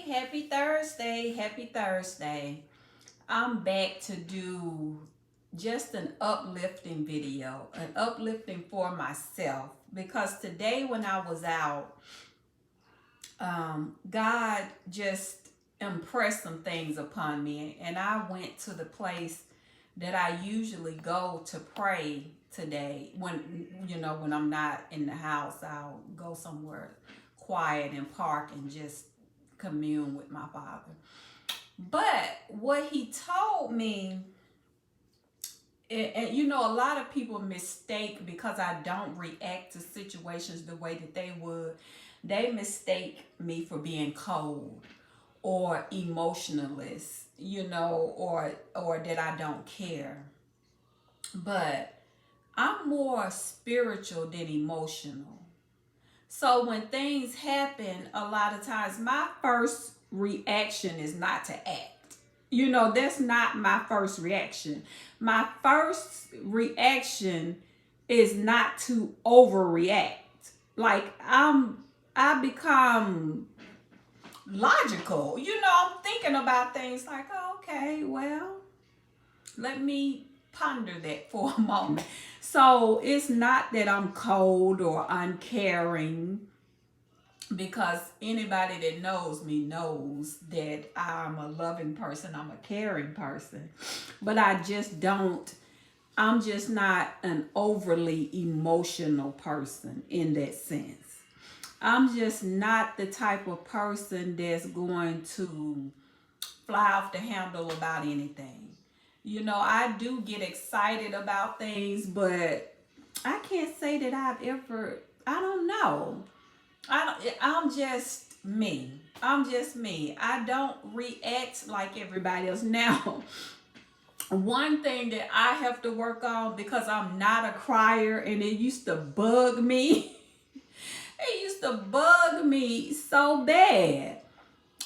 happy Thursday, happy Thursday. I'm back to do just an uplifting video, an uplifting for myself because today when I was out, God just impressed some things upon me, and I went to the place that I usually go to pray today. When I'm not in the house, I'll go somewhere quiet and park and just commune with my Father. But what He told me, and a lot of people mistake because I don't react to situations the way that they would. They mistake me for being cold or emotionalist, or that I don't care. But I'm more spiritual than emotional. So when things happen, a lot of times my first reaction is not to act. That's not my first reaction. My first reaction is not to overreact. Like I become logical. I'm thinking about things like, oh, okay, well, let me ponder that for a moment. So it's not that I'm cold or uncaring, because anybody that knows me knows that I'm a loving person, I'm a caring person. But I'm just not an overly emotional person in that sense. I'm just not the type of person that's going to fly off the handle about anything. I do get excited about things, but I can't say that I don't know. I'm just me. I'm just me. I don't react like everybody else. Now, one thing that I have to work on, because I'm not a crier and it used to bug me. It used to bug me so bad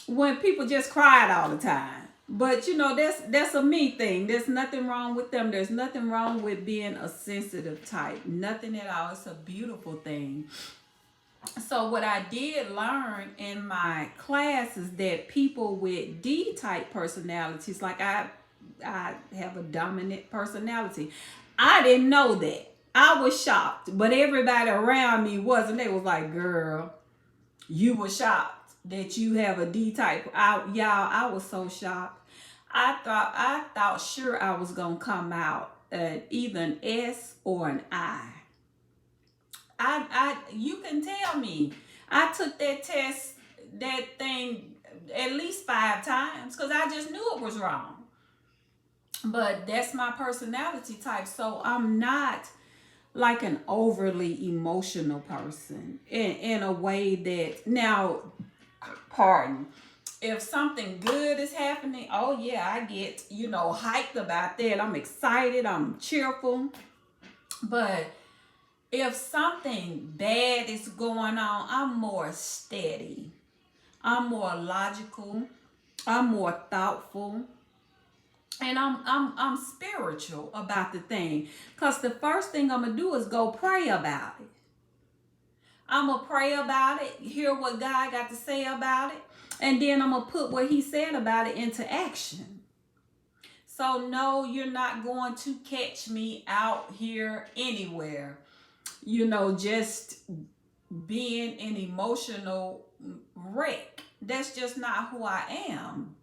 when people just cried all the time. But that's a me thing. There's nothing wrong with them. There's nothing wrong with being a sensitive type. Nothing at all. It's a beautiful thing. So what I did learn in my class is that people with D type personalities, like I have a dominant personality. I didn't know that. I was shocked, but everybody around me wasn't. They was like, "Girl, you were shocked that you have a D type." I was so shocked. I thought sure I was gonna come out either an S or an I. You can tell me. I took that thing at least 5 times because I just knew it was wrong. But that's my personality type. So I'm not like an overly emotional person in a way that, now, pardon, if something good is happening, oh yeah, I get, hyped about that. I'm excited, I'm cheerful. But if something bad is going on, I'm more steady. I'm more logical. I'm more thoughtful. And I'm spiritual about the thing. Because the first thing I'm gonna do is go pray about it. I'm gonna pray about it, hear what God got to say about it, and then I'm gonna put what He said about it into action. So no, you're not going to catch me out here anywhere, just being an emotional wreck. That's just not who I am.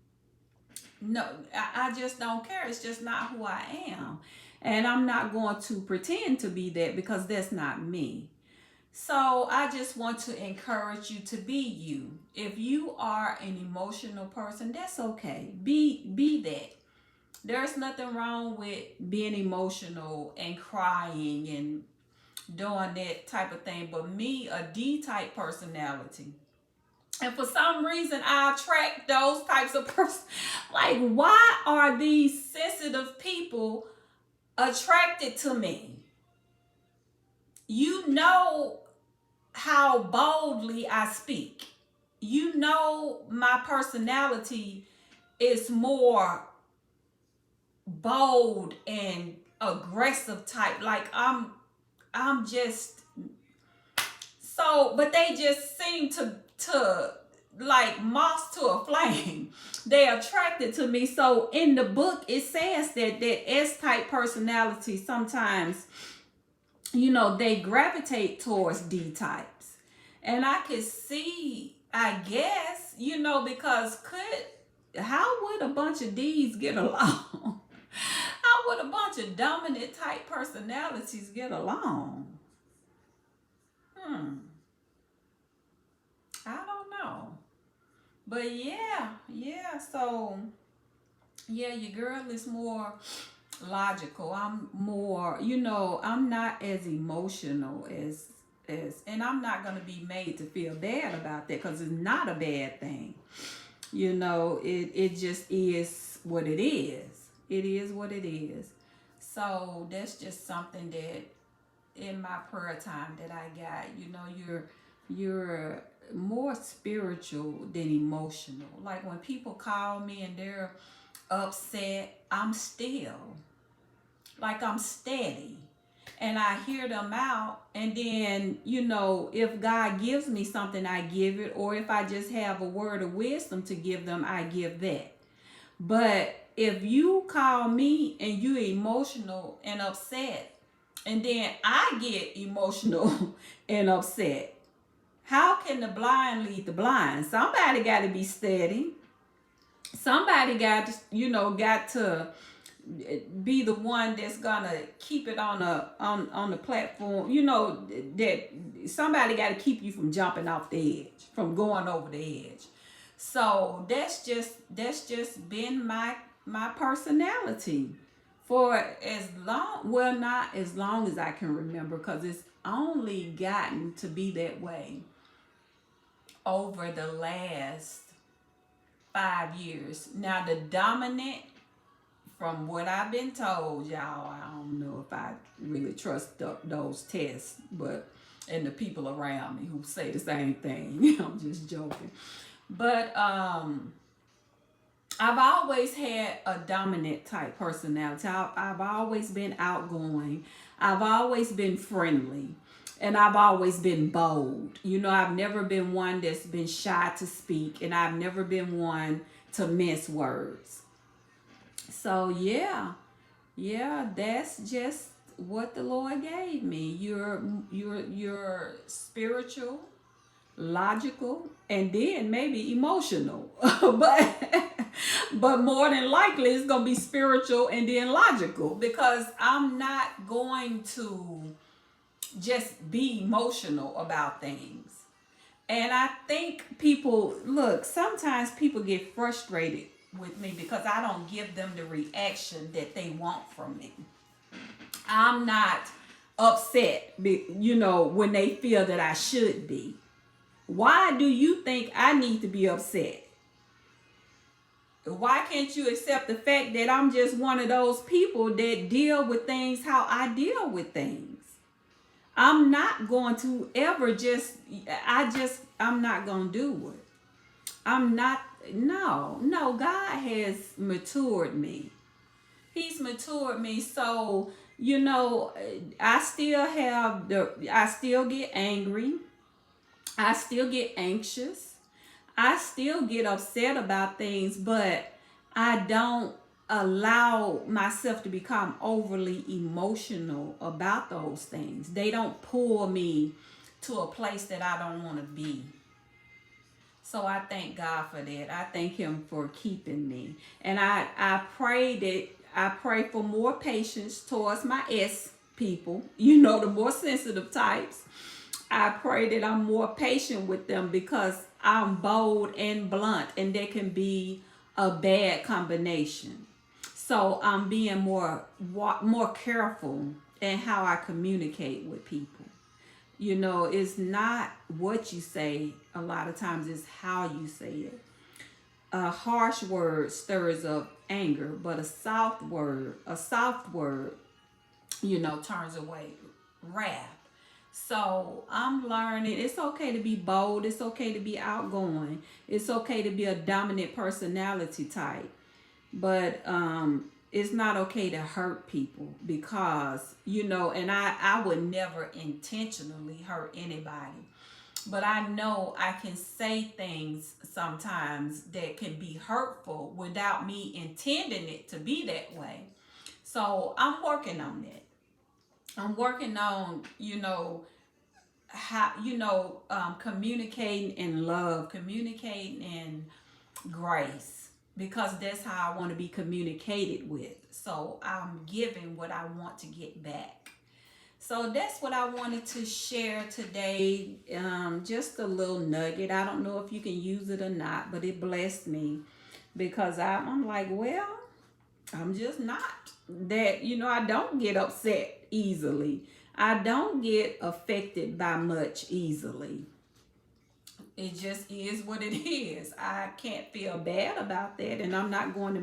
No, I just don't care. It's just not who I am. And I'm not going to pretend to be that because that's not me. So I just want to encourage you to be you. If you are an emotional person, that's okay. Be that. There's nothing wrong with being emotional and crying and doing that type of thing. But me, a D type personality, and for some reason I attract those types of persons. Like, why are these sensitive people attracted to me? You know how boldly I speak. My personality is more bold and aggressive type. Like I'm just so, but they just seem to like moths to a flame. They're attracted to me. So in the book, it says that S-type personality sometimes, they gravitate towards D-types. And I could see, I guess, because how would a bunch of D's get along? How would a bunch of dominant type personalities get along? I don't know. But yeah. So yeah, your girl is more logical. I'm more, I'm not as emotional and I'm not gonna be made to feel bad about that because it's not a bad thing. It just is what it is. It is what it is. So that's just something that in my prayer time that I got. You're more spiritual than emotional. Like when people call me and they're upset, I'm still. Like I'm steady. And I hear them out, and then, if God gives me something, I give it, or if I just have a word of wisdom to give them, I give that. But if you call me and you emotional and upset, and then I get emotional and upset, how can the blind lead the blind? Somebody got to be steady. Somebody got to be the one that's gonna keep it on the platform. That somebody got to keep you from jumping off the edge, from going over the edge. So that's just been my personality for as long, well, not as long as I can remember, because it's only gotten to be that way over the last 5 years. Now the dominant, from what I've been told, y'all, I don't know if I really trust those tests, and the people around me who say the same thing. I'm just joking. But I've always had a dominant type personality. I've always been outgoing. I've always been friendly. And I've always been bold. I've never been one that's been shy to speak. And I've never been one to mince words. So yeah, that's just what the Lord gave me. You're spiritual, logical, and then maybe emotional. but more than likely it's gonna be spiritual and then logical, because I'm not going to just be emotional about things. And I think sometimes people get frustrated with me because I don't give them the reaction that they want from me. I'm not upset, when they feel that I should be. Why do you think I need to be upset? Why can't you accept the fact that I'm just one of those people that deal with things how I deal with things? I'm not going to ever I'm not going to do it. No, God has matured me. He's matured me. So, I still get angry. I still get anxious. I still get upset about things, but I don't allow myself to become overly emotional about those things. They don't pull me to a place that I don't want to be. So I thank God for that. I thank Him for keeping me. And I pray for more patience towards my S people, the more sensitive types. I pray that I'm more patient with them, because I'm bold and blunt, and there can be a bad combination. So I'm being more careful in how I communicate with people. It's not what you say. A lot of times it's how you say it. A harsh word stirs up anger, but a soft word, turns away wrath. So I'm learning it's okay to be bold. It's okay to be outgoing. It's okay to be a dominant personality type. But it's not okay to hurt people, because, and I would never intentionally hurt anybody. But I know I can say things sometimes that can be hurtful without me intending it to be that way. So I'm working on that. I'm working on, how, communicating in love, communicating in grace, because that's how I want to be communicated with. So I'm giving what I want to get back. So that's what I wanted to share today. Just a little nugget. I don't know if you can use it or not, but it blessed me because I'm like, well, I'm just not that, I don't get upset easily. I don't get affected by much easily. It just is what it is. I can't feel bad about that, and I'm not going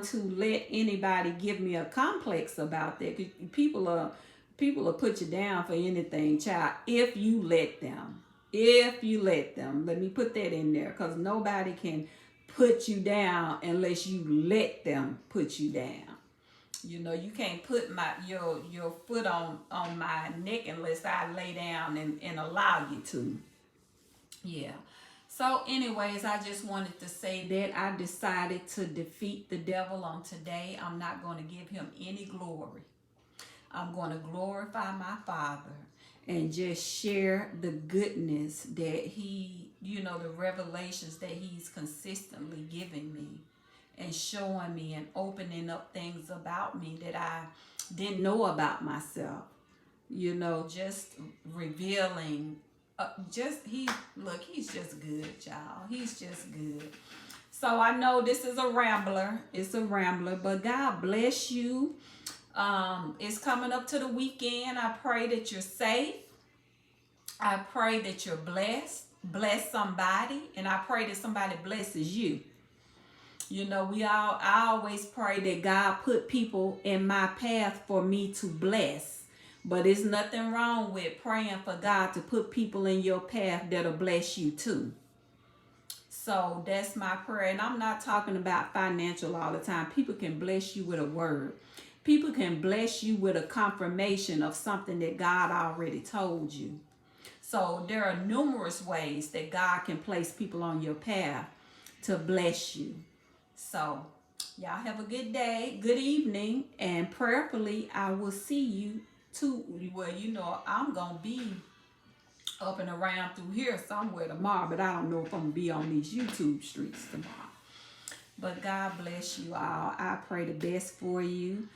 to let anybody give me a complex about that. 'Cause people will put you down for anything, child, if you let them. If you let them. Let me put that in there, because nobody can put you down unless you let them put you down. You can't put your foot on my neck unless I lay down and allow you to. Yeah. So, anyways, I just wanted to say that I decided to defeat the devil on today. I'm not going to give him any glory. I'm going to glorify my Father and just share the goodness that the revelations that he's consistently giving me and showing me and opening up things about me that I didn't know about myself. Just revealing. He's just good, y'all. He's just good. So I know this is a rambler. It's a rambler, but God bless you. It's coming up to the weekend. I pray that you're safe. I pray that you're blessed. Bless somebody, and I pray that somebody blesses you. I always pray that God put people in my path for me to bless. But there's nothing wrong with praying for God to put people in your path that'll bless you too. So that's my prayer. And I'm not talking about financial all the time. People can bless you with a word. People can bless you with a confirmation of something that God already told you. So there are numerous ways that God can place people on your path to bless you. So y'all have a good day, good evening, and prayerfully I will see you too. Well, I'm going to be up and around through here somewhere tomorrow, but I don't know if I'm going to be on these YouTube streets tomorrow. But God bless you all. I pray the best for you,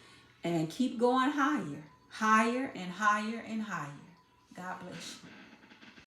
and keep going higher, higher and higher and higher. God bless you.